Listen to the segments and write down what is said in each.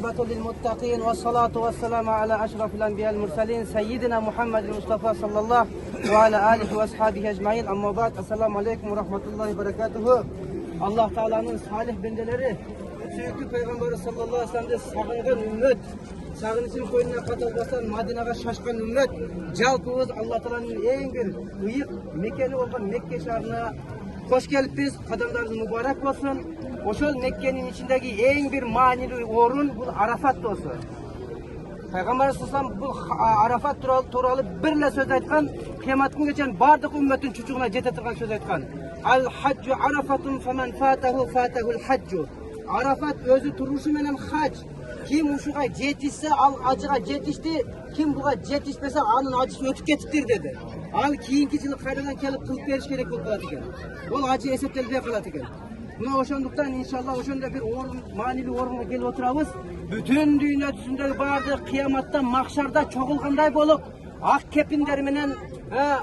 للمتقين والصلاة والسلام على أشرف الأنبياء المرسلين سيدنا محمد المصطفى صلى الله وعلى آله وأصحابه أجمعين. Amma ba'd. Esselamu Aleyküm ve Rahmetullahi ve Berekatuhu. Allah Teala'nın salih bendeleri, sürekli Peygamberi sallallahu aleyhi ve sellem'de sağıngan ümmet, sağınışın koyununa katılbasan Madinaga şaşkan ümmet, jalpыбыз Allah Teala'nın en bir ıyık mekeni olan Mekke şehrine hoş gelippiz. Kadamlarınız mübarek olsun. Oşol Mekke'nin içindeki en bir manili orun bu Arafat olsun. Peygamber sallallahu bu Arafat turalı birle söz aytkan, kıyametin geçen bardık ümmetin çocuğuna jetetirgan söz aytkan. Al haccu Arafatun femen fatahul haccu. Arafat özü turuşu menen hac. Kim uşuğa jetişse al acıga jetişti, kim buga jetişpese anın acısı ötüp ketiptir dedi. Al kiyinki yılı kayradan kelip kılıp beriş gerek bolup kalat eken. Ol acı eseptelbey kalat eken. Buna oşonduktan inşallah oşonda bir manili orunga gelip oturabız. Bütün dünya düzündeki bardı kıyamatta, mahşarda çoğulganday bolup, ak kepinleri menen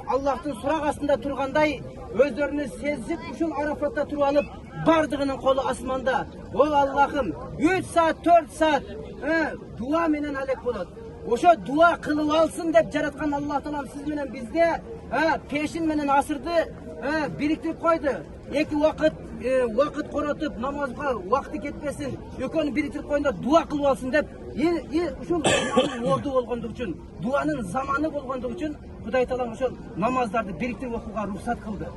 Allah'ın surak astında turganday özlerini sezip uşul Arafat'ta turup alıp bardığının kolu asmanda. Ol Allah'ım 3 saat 4 saat dua menen alek bolot. Oşo dua kılıp alsın dep jaratkan Allah Teala siz menen bizde peşin menen asırdı biriktirip koydu. Eki vakit korotup namazga vakti ketmesin, ökönü biriktirip koyunda dua kılıp alsın dep uşul ordu bolgonduk üçün, duanın zamanı bolgonduk üçün Huday Teala uşul namazlardı biriktirip okuga ruhsat kıldı.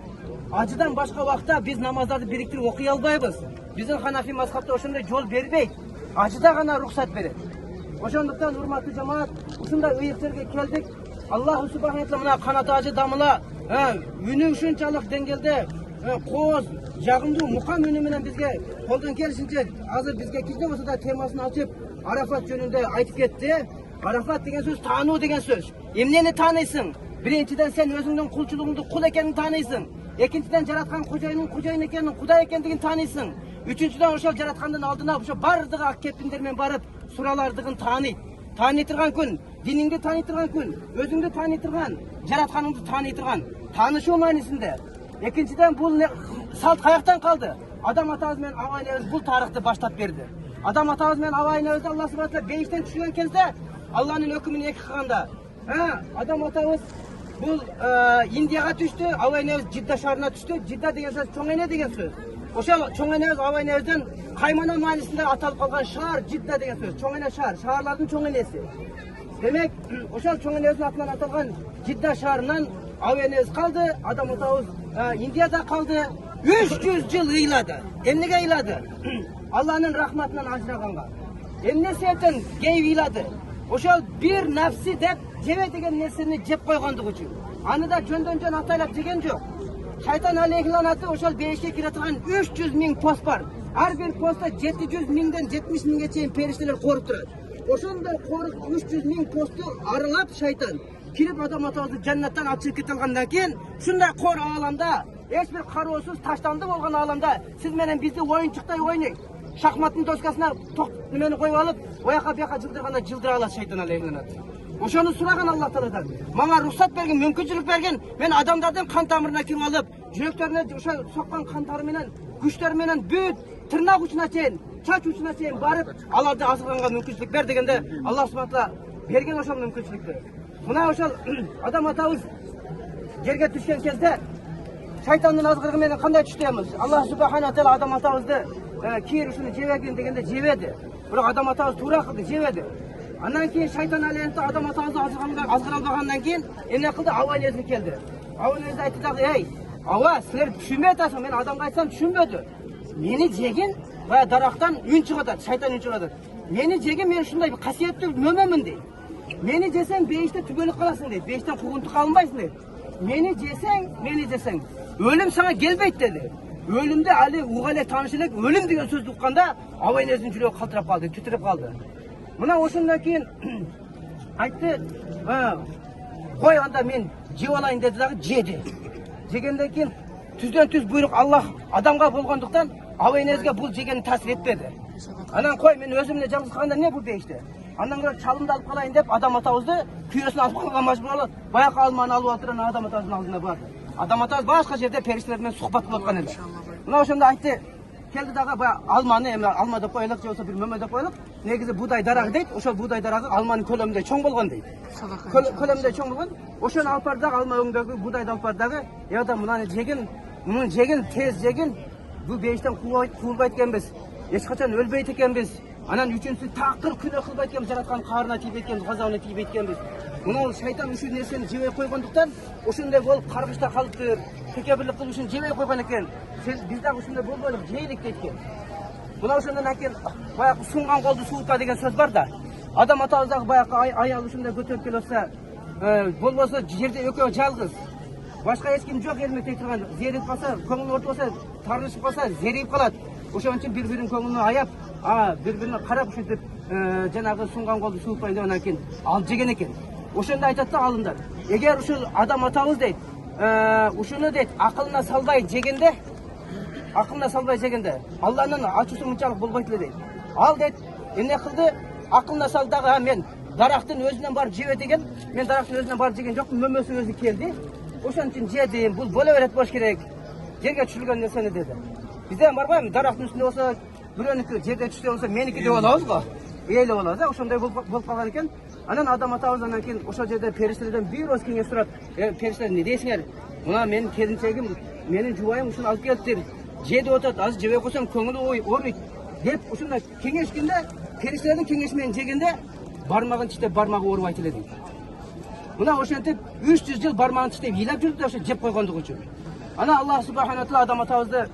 Acıdan başka vakta biz namazları biriktirip okuy albayбыз. Bizim Hanafi mazhabda oşonday jol berбейт. Acıda gana ruhsat beret. Oşonduktan hurmatlı cemaat, uşunday ıyıkterge keldik. Allah subhanahu wa taala kanat acı damıla, ünü uşunçalık dengelde koz, jagımdуу mukam ünü menen bizge koldan kelişince azır bizge kizde bolsa da temasını açıp Arafat jönünde aytıp ketti. Arafat degen söz taanуу degen söz. Emneni taanıysın? Birinciden sen özüңdün kulçuluğundu kul ekenini taanıysın. Ekinçiden jaratkan kojoyunun kojoyun ekenini Kuday ekendigini taanıysın. Üçüncüden oşol jaratkandan aldına oşo bardığı ak kepindermen barıp suralardığın taanıyt. Taanıytırgan kun, diningdi taanıytırgan kun, özüңdü taanıytırgan, jaratkanыңды taanıytırgan. Taanışуу maanisinde. Ekinçiden bu salt kayaktan kaldı. Adam atabız men Awa enebиz bu tarıhты başlap berdi. Adam atabız men Awa enebиz Allah subhanahu wa taala beyişten düşürgen kezdе Allah'ın hükmünü eki kılganda. Adam atabız bu Indiyaga düştü, Awa enebиz Cidda şahrına düştü. Cidda degen söz çoң ene degen söz. Oşal çoң enebиz Awa enebизден Kaymana maanisinde atalып kalgan şahar Cidda degen söz. Çoң ene şahar, şaharların çoң enesi. Demek oşal çoң enebиздин atынан atalgan Cidda şaharından Awa enebиз kaldı, adam atabız Indiyada kaldı. 300 yıl ıyladı. Emnege ıyladı? Allah'ın rahmetinden ajraganga. Emne sebepten geyip ıyladı. Oşal bir nefsi dep jebe degen nerseni jep koygandık üçün. Anı da jөндөн ataylap jegen jok. Şeytan aleyhilanatı oşal beyişke kiratırgan 300 min post var. Her bir posta 700 minden 70 minge çeyin perişteler korup durur. Oşonda korup 300 min postu aralap şeytan kirip adam atabızdı cennetten açılıp ketilgandan keyin şunday kor alamda hiç bir karoosuz taşlandı bolgan alamda siz menen bizde oyunçukтай oynayın. Şahmatın doskasına nimeni koyup alıp oyaka buyaka жылдырганда жылдыра алат şeytan aleyhilanatı. Oşonu suragan Allah Teala'dan. Bana ruhsat bergen, mümkünçülük bergen. Men adamlardan kan tamirine kirip alıp, jüröklerine sokkan kan tamirinen, güçlermenen büyüt, tırnak uçuna çeyin, çaç uçuna çeyin barıp alarda azgırganga mümkünçülük ber degende Allah subhanahu wa taala bergen oşol mümkünçülüktü. Buna oşol adam atabız yerge düşken kezdе şeytanın azgırgı menen kanday düştüyemiz. Allah subhanahu wa taala adam atabızdı kiyer uşunu jebegin degende jebedi. Biroq adam atabız tuura kıldı jebedi. Andan keyin şeytan aleyhinde adam atabızdı azgıra albagandan keyin emne kıldı Awa enebиз keldi. Awa enebиз aytты dagы ey Awa sizler düşünbey atasың men adamga aytsam düşünbödü. Meni jegin baya daraktan ün çıgatat şeytan ün çıgatat. Meni jegin men şunday bir kasiyetli mömömün deydi. Meni jesen beyişte tübölüp kalasın deydi. Beyişten kuguntu kalınbaysın deydi. Meni jesen ölüm sana gelbeyt dedi. Ölümde Ali uğale tanışılık ölüm diyen söz tutkanda Awa enebиздин жүрögü kaltırap kaldı, tütürüp kaldı. Buna oşundan keyin aytты, koy anda men jep alayın dedi dagы jedi. Jegenden keyin tüzdön tüz buyruk Allah adamga bolgonduktan Awa enebизге bul jegeni tasir etmedi. Anan koy men özümle жалгыз kalganda ne bu beyişte? Andan koy çalımды alıp kalayın dep adam atabızdı kүйөsүн alıp kalgan majbur bolot. Bayaka almаны alıp altıran adam atabыздын aldına bardı. Adam atabız başka jerde perişteler bilen suhbat kılıp atkan edi. Mına oşonda aytты, keldi dagы almаны alma dep koyalım, je bolsa bir mömө dep koyalım. негізі будай дарағы дейді. Ошол будай дарағы алманың көлемінде чоң болған дейді. Көлемінде чоң болған. Ошоны алып бардық, алма өңдөгү будайды алып бардық. Яда мынаны жегин, тез жегин. Бул бейиштен куулбайт экенбиз. Эч качан өлбөйт экенбиз. Анан үчүнчүсү такыр күнөө кылбайт экенбиз, жараткан каарына тийбейт экенбиз, газабына тийбейт экенбиз. Мына шайтан ушул нерсени жебей койгондуктан ошондой болуп каргышта калыптыр. Текебирлик кылып үчүн жебей койгон экен. Биз дагы ушундай болбойлук, жейлик дейт экен. Мына ошондон кийин баягы сунган колду суутпа деген сөз бар да. Адам атабыз дагы баягы аял ушундай көтөрүп келе атса, болбосо жерде экөө жалгыз. Башка эч ким жок эрмектей турган. Зерип калса, көңүл орто болсо, тарышып калса, зерип калат. Ошон үчүн бири-биринин көңүлүн аяп, бири-бирине карап ушинтип жанагы сунган колду суутпай дегенден кийин алып жеген экен. Ошондо айтат да алымдар. Эгер ушул адам атабыз дейт, ушуну дейт акылына салбай жегенде, Алланын ачуусу мынчалык болбойт эле дейт. Ал дейт, эмне кылды? Акылына салдагы мен дарактын өзүнөн барып жебе деген, мен дарактын өзүнөн барып жеген жокмун, мөмөсү өзү келди. Ошон үчүн жедим, бул боло берет болуш керек. Жерге түшүргөн нерсени деди. Бизден барбайбы? Дарактын үстүндө болсо, бирөөнүкү жерге түштө болсо, меники деп алабыз го. Эйле болот да, ошондой болуп калган экен. Анан адам атабыз анан кийин ошол жерде периштелерден бир оз кеңеш сурап, периштелер эмне дейсиңер? Мына менин келинчегим, менин жубайым ушуну алып келиптир. Же деп атат, азыр жебей койсоң көңүлү ооруйт деп ушундай кеңешкенде, периштелердин кеңеши менен жегенде бармагын тиштеп бармагы оорубайт эле дейт. Мына ошентип 300 жыл бармагын тиштеп ыйлап жүрдү да ошо жеп койгондугу үчүн. Ана Аллах субхана таала адам атабызды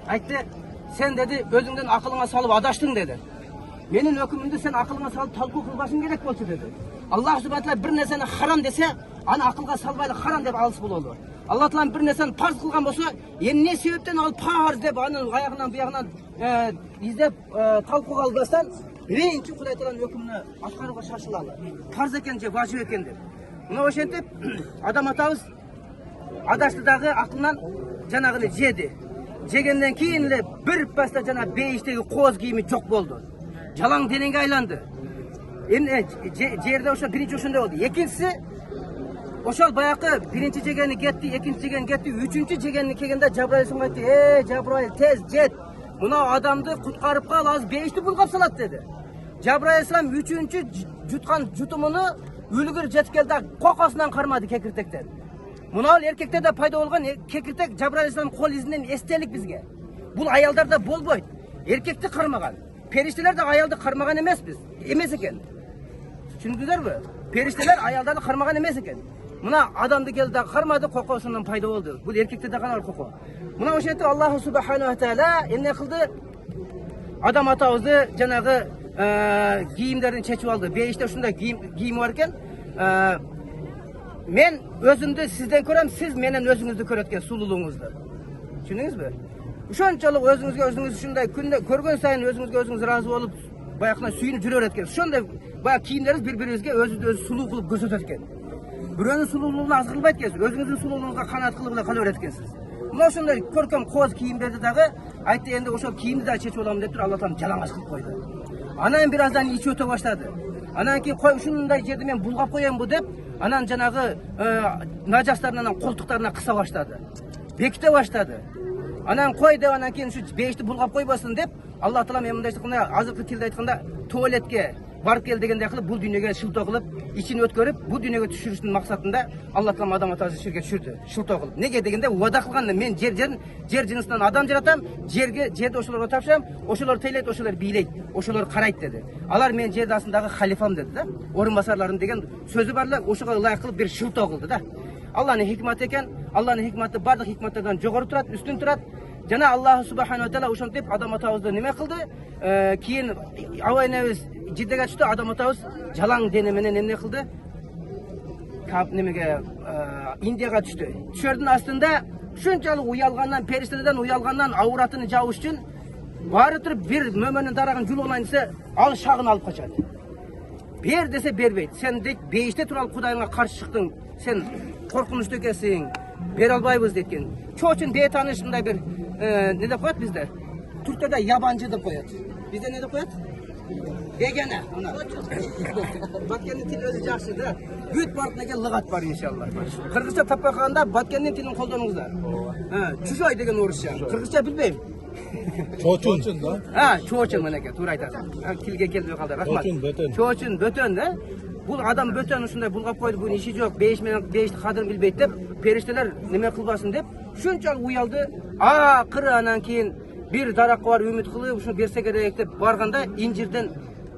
айтты, сен деди өзүңдүн акылыңа салып адаштың деди. Менин өкүмүмдү сен акылыңа салып талкуу кылбашың керек болчу деди. Аллах субхана таала бир нерсени харам десе, аны акылга салбайлы харам деп алыс бололу. Алла Таала бир нерсени парз кылган болсо, эмне себептен ал парз деп аны аягынан буягынан издеп талкууга албастан, биринчи Кудай Тааланын өкүмүнө аткарууга шашылалы. Парз экен же важип экен деп. Мына ошентип адам атабыз адашты дагы акылынан жанагыны жеди. Жегенден кийин эле бир паста жана бейиштеги кооз кийими жок болду. Жалаң денеге айланды. Эми жерде ошо биринчи ошондой болду. Экинчиси ошол баягы биринчи жегени кетти, экинчи жеген кетти, үчүнчү жегени келгенде Жабраил айтты: Жабраил, тез жет. Мына адамды куткарып кал, азыр бейишти булгап салат деди. Жабраил үчүнчү жуткан жутумуну үлгүр жетип келди, кокосунан кармады кекиртектен. Мына эркекте да пайда болгон кекиртек Жабраил кол изинен эстелик бизге. Бул аялдарда болбойт. Эркекти кармаган. Периштелер да аялды кармаган эмес экен. Түшүндүңүзбү? Периштелер аялдарды кармаган эмес экен. Мына адамды келди да кармады, кокосунан пайда болду. Бул эркекте да кана коко. Мына ошентип Аллах субхана ва таала эмне кылды? Адам атабызды жанагы кийимдерин чечип алды. Бейиште ушундай кийим бар экен. Мен өзүмдү сизден көрөм, сиз менен өзүңүздү көрөт экен, сулуулугуңузду. Түшүндүңүзбү? Ошончолук өзүңүз ушундай күндө көргөн сайын өзүңүз ыраазы болуп, баягына сүйүнүп жүрө берет экен. Ошондой баягы кийимдериңиз бири-бирибизге өзү сулуу кылып көрсөтөт экен. Бирөөнүн сулуулугуна аз кылбайт экенсиз, өзүңүздүн сулуулугуңузга канаат кылып эле кала берет экенсиз. Мына ошондой көркөм кооз кийимдерди дагы айтты, энди ошол кийимди да чечип аламын деп туруп Алла Таала жалаңач кылып койду. Анан бир аздан ичи өтө баштады. Анан кийин кой ушундай жерди мен булгап коеюнбу деп, анан жанагы нажастарынан колтуктарына кыса баштады. Беките баштады. Анан кой деп анан кийин ушу бейишти булгап койбосун деп, Алла Таала мен мындайча айтканда, азыркы тилде айтканда, туалетке барып кел дегендей кылып, бул дүйнөгө шылтоо кылып, ичин өткөрүп, бул дүйнөгө түшүрүштүн максатында Алла Таала адам атабызды жерге түшүрдү, шылтоо кылып. Неге дегенде, уада кылганда мен жер жынысынан адам жаратам, жерди ошолорго тапшырам, ошолор тейлейт, ошолор бийлейт, ошолор карайт деди. Алар мен жер астындагы халифам деди да. Орун басарларым деген сөзү бар эле, ошого ылайык кылып бир шылтоо кылды да. Алланын хикматы экен, Алланын хикматы бардык хикматтардан жогору турат, үстүн турат. Жана Аллах субхана ва таала ошентип адам атабызды неме кылды? Кийин аба энебиз жиддеге түштү, адам атабыз жалаң дене менен эмне кылды? Немеге Индияга түштү. Түшөрдүн астында ушунчалык уялгандан, периштелерден уялгандан ауратыны жабыш үчүн баары туруп бир мөмөнүн дарагын жулугунан десе, ал шагын алып качат. Бер десе бербейт. Сен дейт, бейиште турал Кудайыңа каршы чыктың. Сен коркунучтуу экенсиң. Бере албайбыз дейт. Чоочун бейтаныш мындай бир не деп коет бизде? Түркияда ябанчы деп коет. Бизде не деп коет? Бегене. Баткендин тили өзү жакшы да. Бүт бартынаке лыгат бар иншалла. Кыргызча таппай калганда Баткендин тилин колдонуңуздар. Чужой деген орусча. Кыргызча билбейм. Çoçun da. Ha, çoçun meneke, to'g'ri aytasiz. Tilga kelmay qoldi, rahmat. Çoçun, bötön. Çoçun, bötön-da. Bu adam bötön shunday bulg'ab qo'ydi, buni ishi yo'q, 5 meni 5 qadrini bilmaydi deb, perishtalar nima qilbasin deb, shunchalik uyaldi. Oxiri anan keyin bir daraxtga borib umid qilib, shuni bersa kerak deb borganda injirdan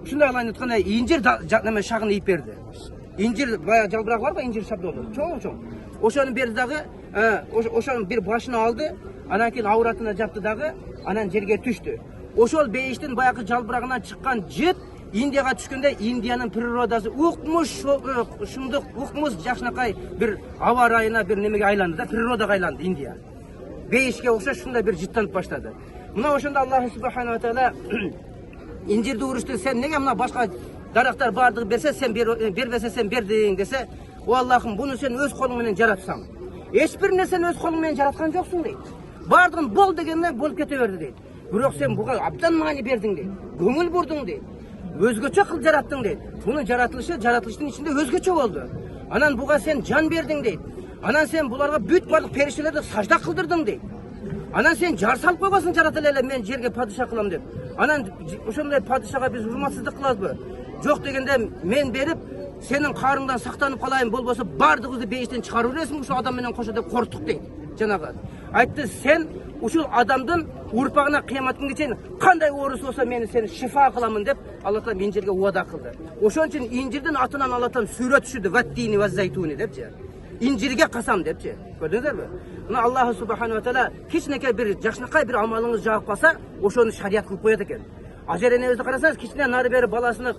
shunday qilib aytganda injir nima shag'ini yeb berdi. İncir bayağı jalbırak var mı incir şaplı oldu. Çok. Oşanın bir dağı, oşanın bir başını aldı. Anan keyin avratına yaptı dağı, anan yerge düştü. Oşol beyiştin bayağı jalbırağından çıkan jip Indiyaga tushganda Indiyanın prirodasi uqmuş, shundoq uqmuş jaxnaqay bir havo rayına bir nimaga aylandi da, prirodaga aylandi Indiya. Beyishga o'xshash shunday bir jitlanib boshladi. Muna o'shanda Alloh subhanahu va taolo incirdi urishdi, sen nega muna boshqa daraxtlar bardığını berse sen bermese sen berding dese, o Allah'ım bunu sen öz kolunla yaratsan. Hiçbir sen öz kolunla yaratkan yoksun deydi. Bardığın bol degenle bol ketaverdi deydi. Biroq sen buga abdan mani berding deydi. Göngül burdun deydi. Özgöçe kıl yarattın deydi. Bunun yaratılışın içinde özgöçe oldu. Anan buga sen can berding deydi. Anan sen bularga büt barlık periştelerde sajda kıldırdın deydi. Anan sen jar salып koygasın jaratalele men jerge padişah kılam deb. Anan ошондой padişaha biz hurmatsızlık kılabız. Жоқ дегенде мен беріп, сенің қарыңдан сақтанып қалайын, болбаса бардығызды бейіштен шығарып бересің, ошо адам менен қоша деп қорқыттық дейді. Жанағы айтты, сен ушул адамдын урпағына қиямат күнге чейин қандай орыс болса мени сени шифа кыламын деп Алла Таала инжирге уада кылды. Ошон үчүн инжирдин атынан Алла Таала сүрөт түшүрдү, ваттини ва зайтуни депчи. Инжирге касам депчи. Көрдүңүзбү? Мына Аллах субханаху ва таала кичинекей бир жакшынакай бир амалыңыз жаап калса, ошону шарият кылып коет экен. Ажар энебизди карасаңыз, кичине нары бери баласы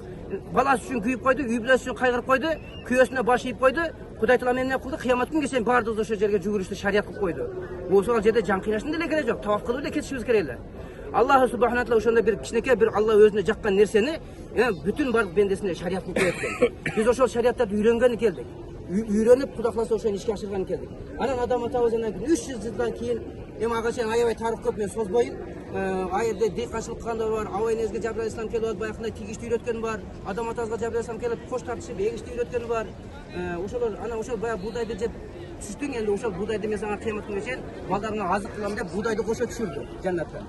үчүн күйүп койду, үй бүлөсү үчүн кайгырып койду, күйөөсүнө баш ийип койду. Кудай Таала эмне кылды? Кыямат күнгө чейин бардыгыбыз ошо жерге жүгүрүштү шарият кылып койду. Бул ошол жерде жан кыйнаштын деле кереги жок, тавак кылып эле кетишибиз керек эле. Аллах субханаху ва таала ошондой бир кичинекей бир Алла өзүнө жаккан нерсени бүтүн бардык бендесине шарият кылып коет экен. Биз ошол шариаттарды үйрөнгөнү келдик. Үйрөнүп Кудай кааласа ошону ишке ашырганы келдик. Анан адам атабыз 300 жылдан кийин ага чейин аябай тарых көп, мен созбойм. Айырда дейканчылык кылгандар бар, Аба энебизге Жабраил алейхиссалам келип алып баягындай тигишти үйрөткөн бар, адам атабызга Жабраил алейхиссалам келип кош тартышып эгишти үйрөткөн бар. Ошолор анан ошол баягы буудайды жеп түштүң, энди ошол буудайды мен сага кыямат күнүнө чейин балдарыңа азык кылам деп буудайды кошо түшүрдү жаннатта.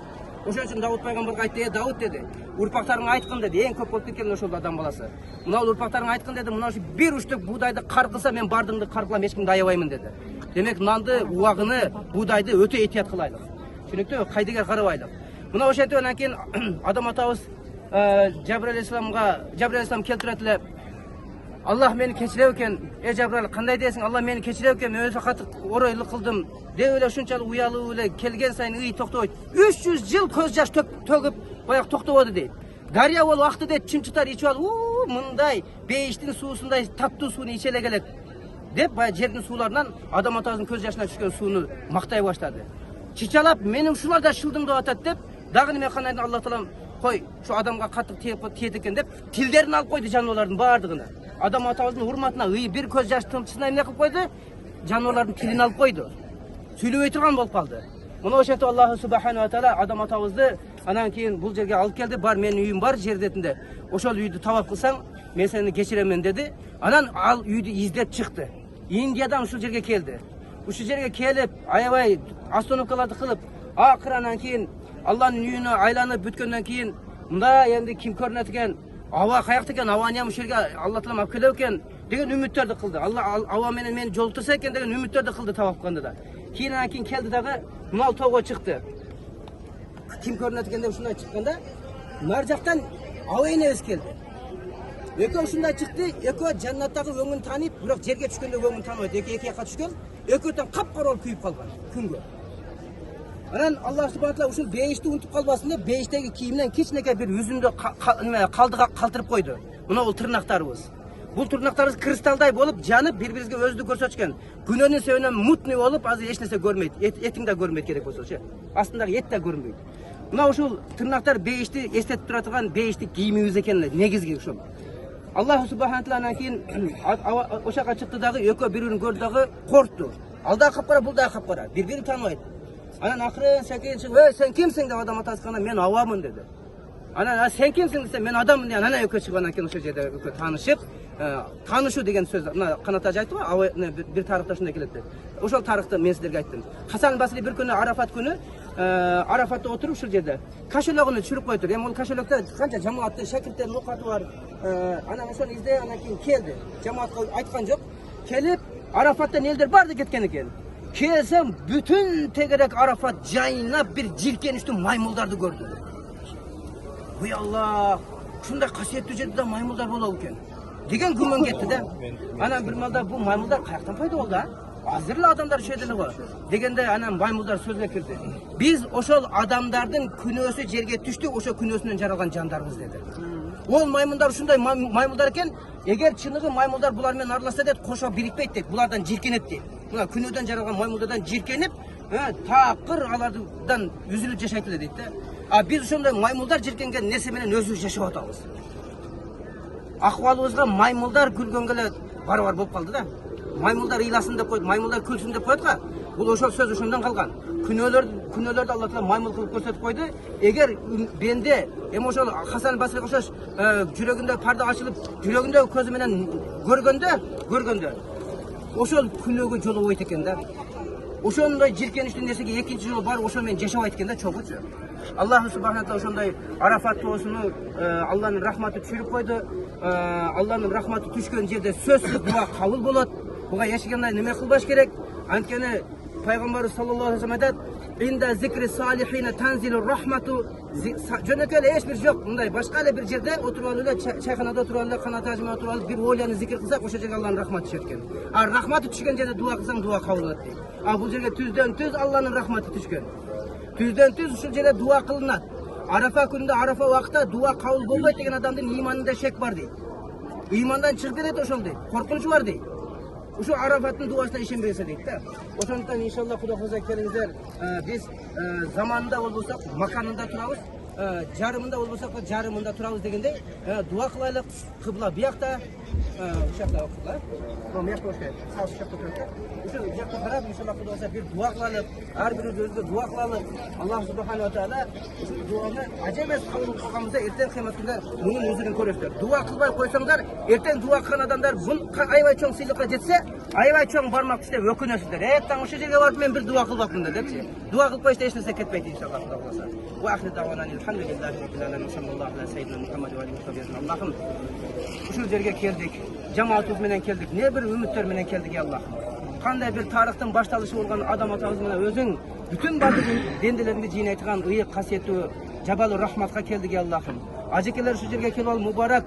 Ошон үчүн Давуд пайгамбарга айтты, Давуд деди, урпактарыңа айткын деди, эң көп болуп кеткен ошол адам баласы. Мына урпактарыңа айткын деди, мына ушу бир уштук буудайды кар кылса мен бардыгымды кар кылам, эч кимди аябаймын деди. Демек нанды, убагыны, буудайды өтө этият кылайлык. Түшүнүктүбү? Кайдыгер карабайлык. Мына ошентип анан кийин адам атабыз Жабраил алейхиссалам келтирет эле, Аллах мени кечире экен, Жабраил кандай дейсиң? Алла мени кечире экен, мен өтө катык оройлук кылдым. Деп эле ушунчалык уялып эле келген сайын ый токтобойт. 300 жыл көз жаш төгүп баягы токтободу дейт. Дария болуп акты дейт, чымчытар ичип алып, мындай бейиштин суусундай таттуу сууну иче эле келет деп баягы жердин сууларынан адам атабыздын көз жашына түшкөн сууну мактай баштады. Чичалап, менин ушулар да шылдым деп атат деп, дагы неме кандай Алла Таалам кой, ушу адамга катык тиет экен деп, тилдерин алып койду жаныбарлардын баардыгына. Адам атабыздын урматына ый бир көз жаш тымчысына эмне кылып койду? Жаныбарлардын тилин алып койду. Сүйлөбөй турган болуп калды. Мына ошентип Аллах субханаху ва таала адам атабызды анан кийин бул жерге алып келди. Бар, менин үйүм бар жер бетинде. Ошол үйдү табап кылсаң, мен сени кечиремен деди. Анан ал үйдү издеп чыкты. Индиядан ушул жерге келди. Ушул жерге келип, аябай остановкаларды кылып, акыры анан кийин Алланын үйүнө айланып бүткөндөн кийин, мында энди ким көрүнөт экен? Аба каякта экен? Абаны ушул жерге Алла Таала алып келет экен деген үмүттөрдү кылды. Алла аба менен мени жолуктурса экен деген үмүттөрдү кылды табап калганда да. Кийин келди дагы мына тоого чыкты. Ким көрүнөт экен деп ушундай чыкканда, нар жактан Аба энебиз келди. Экөө ушундай чыкты, экөө жаннаттагы өңүн танип, бирок жерге түшкөндө өңүн таныбайт. Эки жака түшкөн, экөөтөн капкара болуп күйүп калган күнгө. Анан Аллах субханаху ва таала ушул бейишти унутуп калбасын деп, бейиштеги кийимден кичинекей бир үзүндү калдыга калтырып койду. Мына бул тырнактарыбыз. Бул тырнактарыбыз кристалдай болуп, жанып, бири-бирибизге өзүндү көрсөтүшкөн. Күнөнүн себебинен мутный болуп, азыр эч нерсе көрмөйт. Этиң да көрмөйт керек болсочу. Астындагы эт да көрмөйт. Мына ушул тырнактар бейишти эстетип тура турган бейиштик кийимибиз экен эле, негизги ушул. Аллах субханаху ва тааланан кийин ошака чыкты дагы, экөө бири-бирин көрдү дагы, коркту. Ал да капкара, бул да капкара. Бири-бирин тааныбайт. Анан акырын секен чыгып, сен кимсиң деп адам атасы кана, мен Абамын деди. Анан сен кимсиң десе, мен адаммын деп, анан экөө чыгып анан кийин ошол жерде экөө таанышып, таанышуу деген сөз, мына Канат ажы айтты го, бир тарыхта ушундай келет деп. Ошол тарыхты мен силерге айттым. Хасан Басри бир күнү Арафат күнү Arafat'ta oturup şu yerde kaşologunu çürük koydur. Hem ol kaşologda kança cemaatda şakirtlerin okatı var. Ana mesela izleye ana kim keldi. Cemaatga aytkan yok. Kelip Arafat'ta neldir bardı ketken eken. Kelsem bütün tegerek Arafat jaynap bir jirkenişti maymuldardı gördü. Huy Allah, şunday kasiyetli жерде maymulдар болou eken. Деген күмөн кетти да. Ana bir malda bu maymulдар kayaktan payda oldu ha? Hazırlı adamlar şeyden var. Degende ana maymulдар sözle kirdi. Biz oşol adamdardın künösü jerge düştü, oşo künösünden jaralgan jandarбыз dedi. Ol maymulдар ушундай maymulдар экен, эгер чыныгы maymulдар булар менен аралашса дейт, кошо бирикпейт дейт, булардан жиркенет дейт. Мына күнөөдөн жаралган maymulдардан жиркенип, такыр алардан үзүлүп жашайт эле дейт да. А биз ошондой maymulдар жиркенген нерсе менен өзүбүз жашап атабыз. Акыбалыбызга maymulдар күлгөнгө эле бар болуп калды да. Maymulдар ыйласын деп койду, maymulдар күлсүн деп коет го. Бул ошол сөз ошондон калган. Күнөөлөрдү Алла Таала маймыл кылып көрсөтүп койду. Эгер бенде ошол Хасан Басриге окшош жүрөгүндө парда ачылып, жүрөгүндө көзү менен көргөндө ошол күнөөгө жолобойт экен да. Ошондой жиркеничтүү нерсеге экинчи жолу барып ошол менен жашабайт экен да, чогучу. Аллах субхана таала ошондой Арафат тоосуну Алланын рахматы түшүрүп койду. Алланын рахматы түшкөн жерде сөзсүз дуа кабыл болот. Буга эчкимде неме кылбаш керек? Анткени Пайгамбарыбыз саллаллаху алейхи ва саллям айтат: "Инда зикри салихина танзилур рахмату". Жөнөкөй эле эч бир жок, мындай башка эле бир жерде отуруп алып эле чайханада отуруп алып, канатажыма отуруп алып бир ойланы зикир кылсак, ошол жерге Алланын рахматы түшөт экен. А рахматы түшкөн жерде дуа кылсаң, дуа кабыл болот дейт. А бул жерге түздөн түз Алланын рахматы түшкөн. Түздөн түз ушул жерде дуа кылынат. Арафа күнүндө, Арафа убакытта дуа кабыл болбойт деген адамдын ыйманында шек бар дейт. Ыймандан чыгып кетет ошол дейт. Коркунуч бар дейт. Uşu Arafat'ın duasına işenmeyse deyip de. Oşondan inşallah Kuda Hoca kelimizler biz zamanında olursak makanında turabız, jarımında olursak da jarımında turabız degende dua kılaylık, kıbla biyakta, uşakta kıbla, bu biyakta hoşta, sağ uşakta turabız. Uşu biyakta karab inşallah Kuda Hoca bir dua kılaylık, her bir özünde dua kılaylık. Allah subhanahu wa ta'ala şu duanı acayip kabul kılgamızda erten kıymetinde bunun özünü görürsüler. Dua kılmay koysanlar, erten dua kılan adamlar bun ayvay çoğun sıylıkla jetse, ayvay çoğun barmak işte ökünösüzler. Taң uşu жерге barıp men bir dua kılbakmın da depçi. Dua kılıp koysa hiç nese ketmeydi inşallah Kuda Hoca. Ve ahli davanan elhamdülillahi rabbil alamin sallallahu aleyhi ve seyyidina Muhammed ve aleyhi ve sellem. Allah'ım uşul yerge keldik, cemaatimiz menen keldik, ne bir ümitler menen keldik ya Allah'ım. Qanday bir tarixten başlalışı bolgan adam atabız menen özüň bütün bardyk dendilerini jine aytgan ıyık kasiyetli Jabalur Rahmatga keldik ya Allah'ım. Ajekeler şu yerge kelip alıp mübarek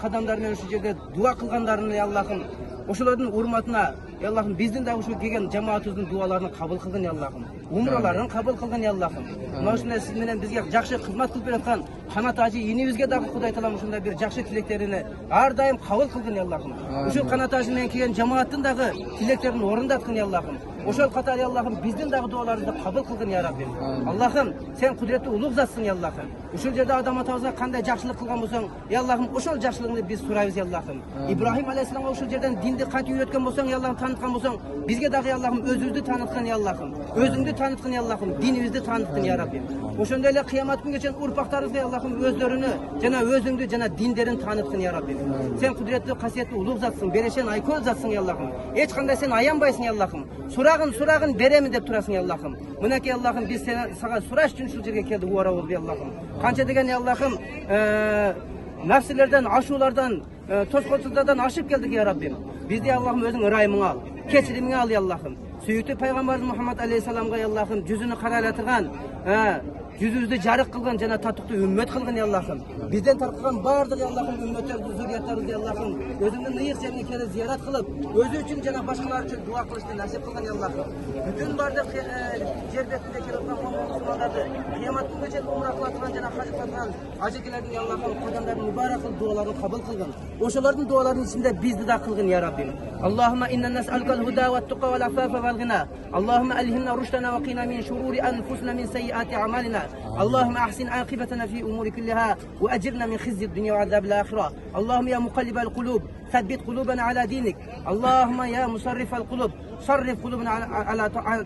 kadamlar menен şu yerde dua kılgandaryny ya Allah'ım. Oşolardın urmatına ya Allah'ım bizdin de şu kelgen cemaatimizdin dualaryny kabul kılgın ya Allah'ım. Umralaryny kabul kılgın ya Allah'ım. Mına uşunday siz menen bizge jakşı hizmet kılıp beratkan Kanat Aji inibizge dagы Kuday Taala uşunday bir jakşı tileklerini har daim kabul kılgın ya Allah'ım. Uşul Kanat Aji menен kelgen cemaattın dagы tileklerini orundatkın ya Allah'ım. Oşol katary ya Allah'ım bizdin dagı dualarybızdy kabul kılgın ya Rabbim. Allah'ım sen kudretli ulug zatsın ya Allah'ım. Uşul jerde adam atabızga kanday jakşılık kılgan bolsaň ya Allah'ım oşol jakşylygyny biz suraýbız ya Allah'ım. İbrahim aleyhisselam'a uşul jerden dindi kanty üretken bolsaň ya Allah'ım tanıtkan bolsaň bizge dagı ya Allah'ım özüňdi tanıtkın ya Allah'ım. Özüňdi tanıtkın ya Allah'ım. Dinimizni tanıtkın ya Rabbim. Oşonday ele kıyamat günü geçen urpaklarybızga ya Allah'ım özlerini jana özüňdi jana dinlerin tanıtkın ya Rabbim. Sen kudretli kasiyetli ulug zatsın, bereşen ayköz zatsın ya Allah'ım. Hiç kanday sen ayanbaysın ya Allah'ım. Suragın beremin dep turasın ya Allah'ım. Mınaki Allah'ım biz sana suraş üçün şu yerge keldik uara oldu ya Allah'ım. Kança degen ya Allah'ım nafsilerden, aşulardan, toşkoçsuzlardan aşıp geldik ya Rabbim. Bizde ya Allah'ım özün ırayımını al, keçirimini al ya Allah'ım. Süyüktü Peygamberimiz Muhammed Aleyhisselam'a ya Allah'ım yüzünü karalatırgan, yüzümüzde jarık kılgan jana tatıklı ümmet kılgın ya Allah'ım. Bizden tarqıgan bardyk ya Allah'ım ümmetler, zürriyetlerimiz ya Allah'ım. Özünden ıyık жерine kelip ziyaret kılıp, özü üçün jana başkalar üçün dua kılıştı nasip kılgın ya Allah'ım. Bütün bardyk yer betinde kelip kalgan Müslümanlardı. Kıyamat günü geçen umra kılatılan jana hacı kılatılan ajekelerden ya Allah'ım kodamların mübarek kıl dualarını kabul kılgın. Oşolardın dualarının içinde bizdi de kılgın ya Rabbim. Allahümme inna nes'alukal huda ve tuqa vel afafa vel gina. Allahümme elhimna rüştena ve qina min şururi enfusina min seyyiati amalina. اللهم أحسن عاقبتنا في أمور كلها وأجرنا من خزي الدنيا وعذاب الآخرة. اللهم يا مقلب القلوب ثبت قلوبنا على دينك. اللهم يا مصرف القلوب صرف قلوبنا على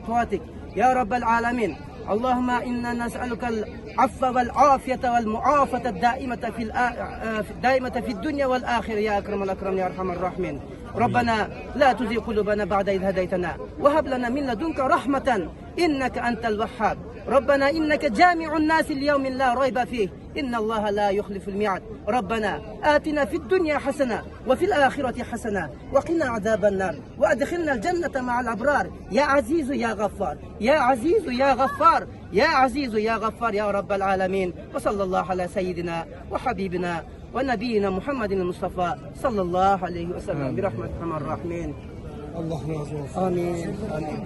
طاعتك يا رب العالمين. اللهم إنا نسألك العفو والعافية والمعافاة الدائمة في الدنيا والآخرة يا أكرم الأكرم يا أرحم الراحمين. ربنا لا تزغ قلوبنا بعد إذ هديتنا وهب لنا من لدنك رحمة إنك أنت الوهاب. ربنا إنك جامع الناس اليوم لا ريب فيه إن الله لا يخلف الميعاد. ربنا آتنا في الدنيا حسنة وفي الآخرة حسنة وقنا عذاب النار وأدخلنا الجنة مع الأبرار يا عزيز يا غفار يا عزيز يا غفار يا عزيز يا غفار يا رب العالمين. وصلى الله على سيدنا وحبيبنا ونبينا محمد المصطفى صلى الله عليه وسلم برحمة الرحمن الرحيم. الله يرضى. آمين آمين.